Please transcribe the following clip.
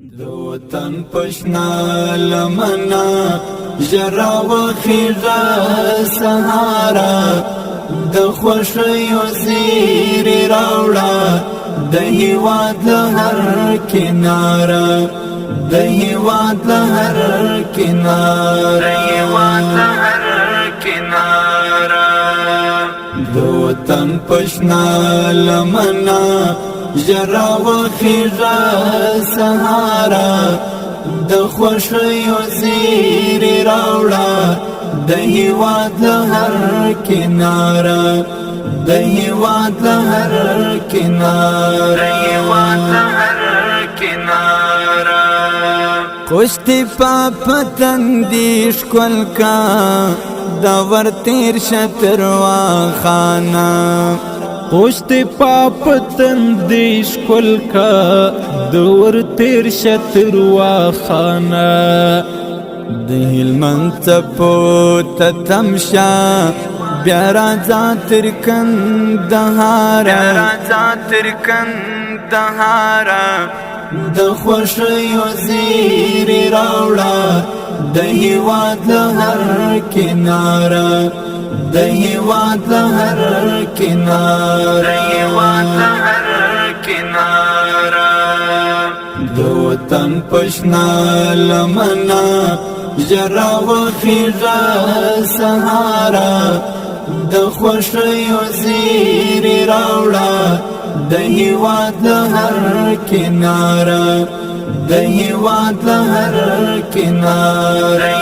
دو تن پشنا لمنا جرا و خیرا سهارا د خوشیو زیری راوڑا د هیواد لهر کنارا د هیواد لهر کنارا دو تن پشنا لمنا جرا و خیرا سهارا د خوشیو زیری راوڑا د هیواد لهر کنارا د هیواد لهر کنارا خوشتی پاپتن دیش کل کا دور تیر شتروا خانا پوشت پاپ تندیش کل کا دور تیر شتروا خانا دهل من تپو تتمشا بیارا زاتر کندهارا د خوشیو زیری راوڑا د هیواد لهر کنارا د هیواد لهر کنارا دو تن پشنا لمنا جرا و خیرا سهارا د خوشیو زیری راوڑا د هیواد لهر کنارا د هیواد لهر کنارا